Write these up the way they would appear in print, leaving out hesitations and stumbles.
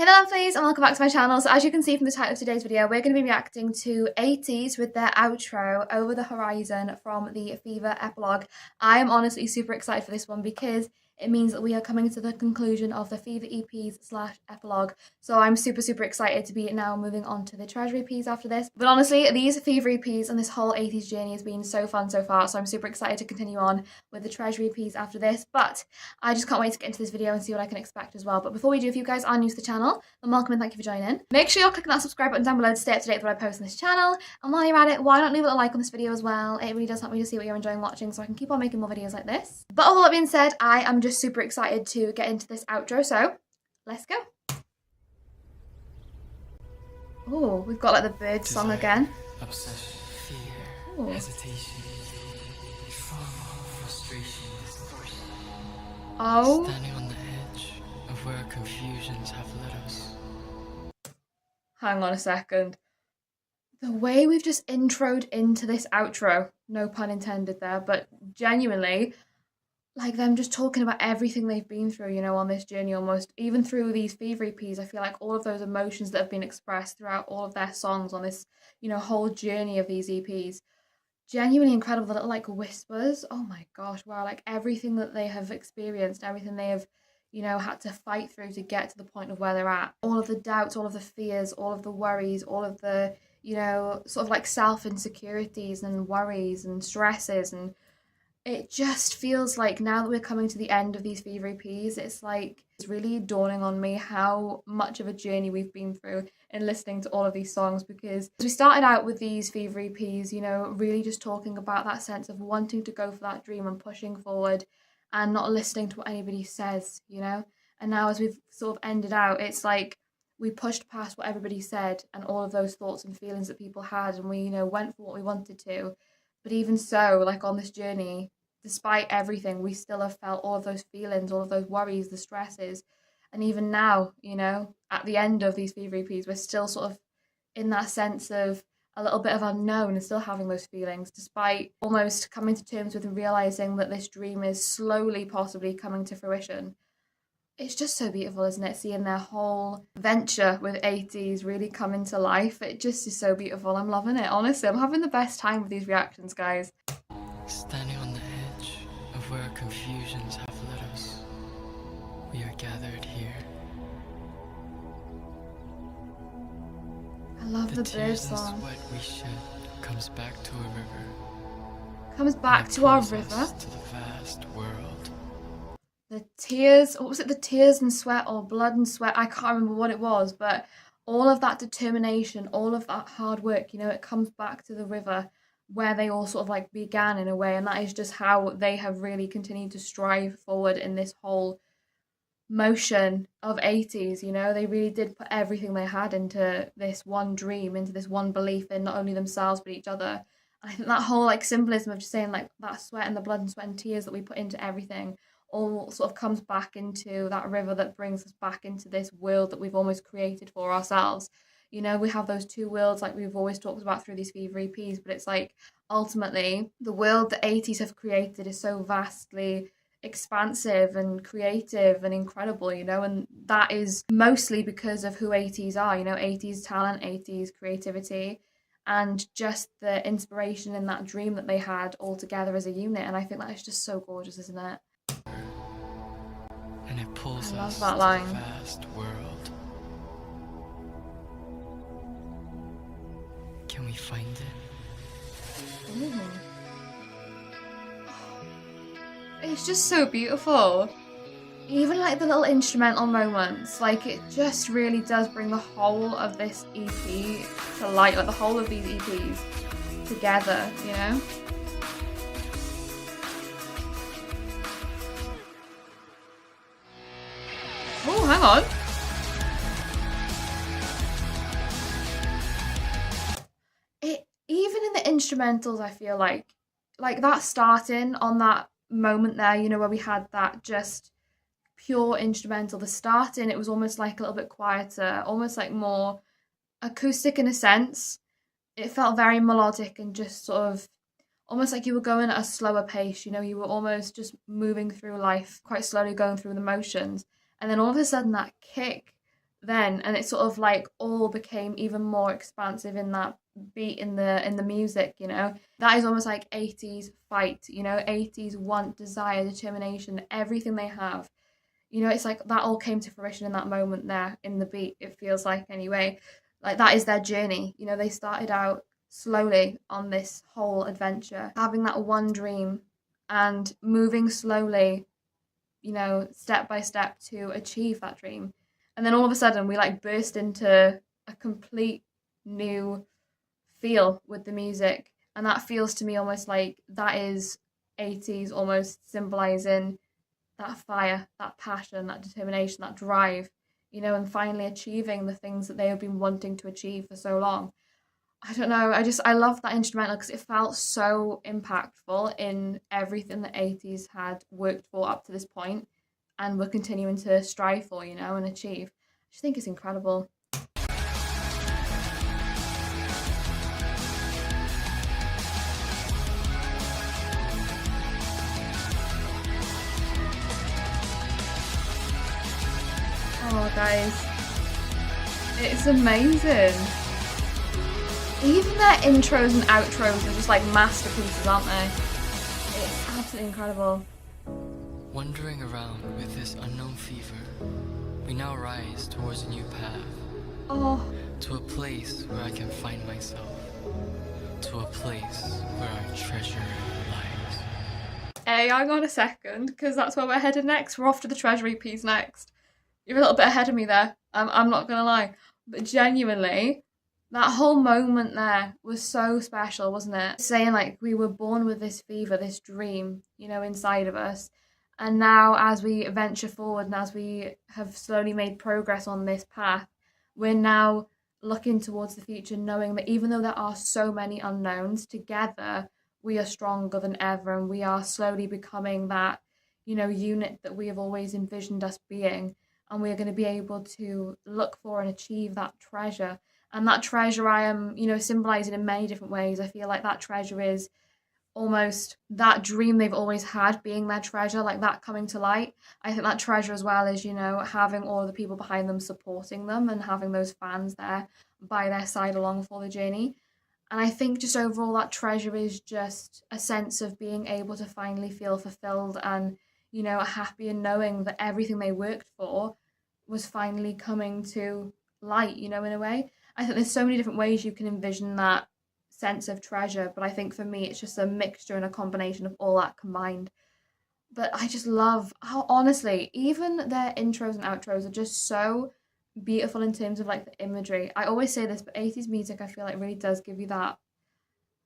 Hey there lovelies and welcome back to my channel. So as you can see from the title of today's video, we're going to be reacting to Ateez with their outro, Over the Horizon, from the Fever epilogue. I am honestly super excited for this one because it means that we are coming to the conclusion of the Fever EPs / epilogue. So I'm super excited to be now moving on to the Treasure EPs after this. But honestly, these Fever EPs and this whole Ateez journey has been so fun so far. So I'm super excited to continue on with the Treasure EPs after this. But I just can't wait to get into this video and see what I can expect as well. But before we do, if you guys are new to the channel, then welcome and thank you for joining. Make sure you're clicking that subscribe button down below to stay up to date with what I post on this channel. And while you're at it, why not leave a little like on this video as well? It really does help me to see what you're enjoying watching so I can keep on making more videos like this. But all that being said, I am just super excited to get into this outro, so let's go. Oh, we've got like the bird song again. Obsession, fear, Ooh. hesitation, trauma, frustration. Oh. Standing on the edge of where confusions have led us. Hang on a second. The way we've just introed into this outro, no pun intended there, but genuinely, like them just talking about everything they've been through, you know, on this journey almost, even through these Fever EPs, I feel like all of those emotions that have been expressed throughout all of their songs on this, you know, whole journey of these EPs. Genuinely incredible, the little like whispers. Oh my gosh, wow, like everything that they have experienced, everything they have, you know, had to fight through to get to the point of where they're at. All of the doubts, all of the fears, all of the worries, all of the, you know, sort of like self-insecurities and worries and stresses, and it just feels like now that we're coming to the end of these Fever EPs, it's like it's really dawning on me how much of a journey we've been through in listening to all of these songs, because we started out with these Fever EPs, you know, really just talking about that sense of wanting to go for that dream and pushing forward and not listening to what anybody says, you know. And now as we've sort of ended out, it's like we pushed past what everybody said and all of those thoughts and feelings that people had, and we, you know, went for what we wanted to. But even so, like on this journey, despite everything, we still have felt all of those feelings, all of those worries, the stresses. And even now, you know, at the end of these Fever EPs, we're still sort of in that sense of a little bit of unknown and still having those feelings, despite almost coming to terms with and realising that this dream is slowly possibly coming to fruition. It's just so beautiful, isn't it? Seeing their whole venture with Ateez really come into life. It just is so beautiful. I'm loving it, honestly. I'm having the best time with these reactions, guys. Standing on the edge of where confusions have led us, we are gathered here. I love the bird song. The sweat we shed comes back to a river. Comes back to our river. To the vast world. The tears, what was it, the tears and sweat, or blood and sweat, I can't remember what it was, but all of that determination, all of that hard work, you know, it comes back to the river where they all sort of like began in a way, and that is just how they have really continued to strive forward in this whole motion of Ateez, you know. They really did put everything they had into this one dream, into this one belief in not only themselves but each other. And I think that whole like symbolism of just saying like that sweat and the blood and sweat and tears that we put into everything all sort of comes back into that river that brings us back into this world that we've almost created for ourselves. You know, we have those two worlds like we've always talked about through these Fever EPs, but it's like ultimately the world that Ateez have created is so vastly expansive and creative and incredible, you know, and that is mostly because of who Ateez are, you know, Ateez talent, Ateez creativity, and just the inspiration in that dream that they had all together as a unit. And I think that is just so gorgeous, isn't it? And it pulls I love us that to line. the vast world. Can we find it? Ooh. It's just so beautiful. Even like the little instrumental moments, like it just really does bring the whole of this EP to light, like the whole of these EPs together, you know? Oh, hang on. Even in the instrumentals, I feel like that starting on that moment there, you know, where we had that just pure instrumental, the starting, it was almost like a little bit quieter, almost like more acoustic in a sense. It felt very melodic and just sort of almost like you were going at a slower pace, you know, you were almost just moving through life quite slowly, going through the motions. And then all of a sudden that kick then, and it sort of like all became even more expansive in that beat in the music, you know. That is almost like 80s fight, you know, 80s want, desire, determination, everything they have. You know, it's like that all came to fruition in that moment there in the beat, it feels like anyway. Like that is their journey. You know, they started out slowly on this whole adventure, having that one dream and moving slowly, you know, step by step to achieve that dream. And then all of a sudden we like burst into a complete new feel with the music. And that feels to me almost like that is 80s almost symbolizing that fire, that passion, that determination, that drive, you know, and finally achieving the things that they have been wanting to achieve for so long. I don't know, I love that instrumental because it felt so impactful in everything that Ateez had worked for up to this point and we're continuing to strive for, you know, and achieve. I just think it's incredible. Oh, guys, it's amazing. Even their intros and outros are just like masterpieces, aren't they? It's absolutely incredible. Wandering around with this unknown fever, we now rise towards a new path. Oh. To a place where I can find myself. To a place where our treasure lies. Hey, hang on a second, because that's where we're headed next. We're off to the treasury piece next. You're a little bit ahead of me there. I'm not gonna lie, but genuinely, that whole moment there was so special, wasn't it? Saying like we were born with this fever, this dream, you know, inside of us. And now as we venture forward and as we have slowly made progress on this path, we're now looking towards the future, knowing that even though there are so many unknowns, together we are stronger than ever and we are slowly becoming that, you know, unit that we have always envisioned us being. And we are going to be able to look for and achieve that treasure. And that treasure I am, you know, symbolizing in many different ways. I feel like that treasure is almost that dream they've always had being their treasure, like that coming to light. I think that treasure as well is, you know, having all the people behind them supporting them and having those fans there by their side along for the journey. And I think just overall that treasure is just a sense of being able to finally feel fulfilled and, you know, happy in knowing that everything they worked for was finally coming to light, you know, in a way. I think there's so many different ways you can envision that sense of treasure, but I think for me it's just a mixture and a combination of all that combined. But I just love how honestly, even their intros and outros are just so beautiful in terms of like the imagery. I always say this, but 80s music I feel like really does give you that,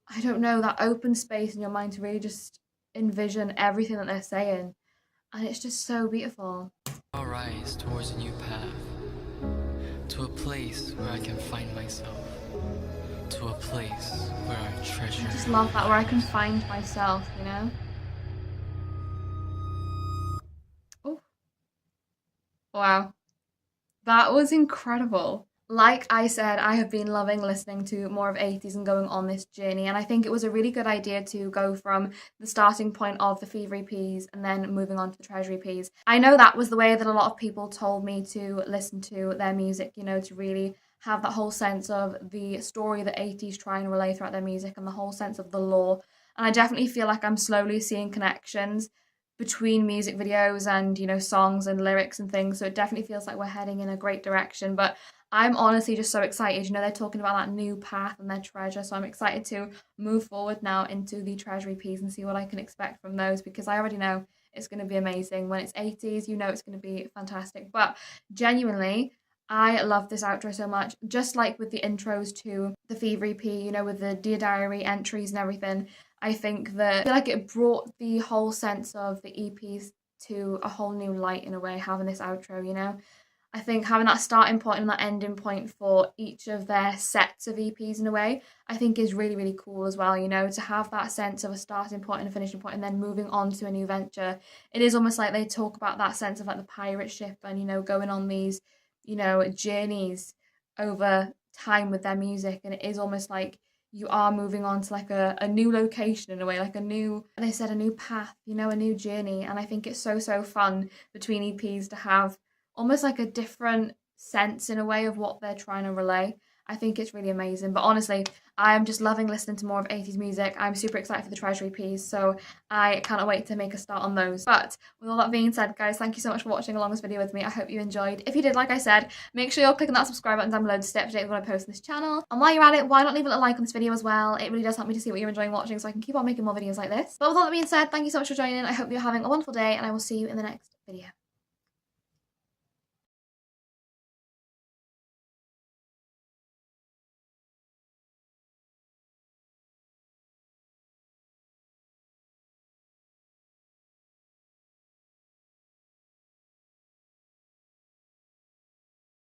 I don't know, that open space in your mind to really just envision everything that they're saying. And it's just so beautiful. I'll rise towards a new path. To a place where I can find myself. To a place where our treasure. I just love that, where I can find myself, you know? Oh. Wow. That was incredible. Like I said, I have been loving listening to more of 80s and going on this journey, and I think it was a really good idea to go from the starting point of the Fever EPs and then moving on to the Treasure EPs. I know that was the way that a lot of people told me to listen to their music, you know, to really have that whole sense of the story that 80s try and relay throughout their music and the whole sense of the lore. And I definitely feel like I'm slowly seeing connections between music videos and, you know, songs and lyrics and things. So it definitely feels like we're heading in a great direction. But I'm honestly just so excited. You know, they're talking about that new path and their treasure. So I'm excited to move forward now into the Treasury Ps and see what I can expect from those, because I already know it's going to be amazing. When it's 80s, you know it's going to be fantastic. But genuinely, I love this outro so much. Just like with the intros to the Fever EP, you know, with the Dear Diary entries and everything, I think that I feel like it brought the whole sense of the EPs to a whole new light in a way, having this outro, you know. I think having that starting point and that ending point for each of their sets of EPs in a way, I think is really, really cool as well, you know, to have that sense of a starting point and a finishing point and then moving on to a new venture. It is almost like they talk about that sense of like the pirate ship and, you know, going on these, you know, journeys over time with their music. And it is almost like you are moving on to like a new location in a way, like a new, they said, a new path, you know, a new journey. And I think it's so, so fun between EPs to have almost like a different sense in a way of what they're trying to relay. I think it's really amazing. But honestly, I'm just loving listening to more of Ateez music. I'm super excited for the Treasury EPs, so I cannot wait to make a start on those. But with all that being said, guys, thank you so much for watching along this video with me. I hope you enjoyed. If you did, like I said, make sure you're clicking that subscribe button down below to stay up to date with when I post on this channel. And while you're at it, why not leave a little like on this video as well? It really does help me to see what you're enjoying watching so I can keep on making more videos like this. But with all that being said, thank you so much for joining. I hope you're having a wonderful day, and I will see you in the next video.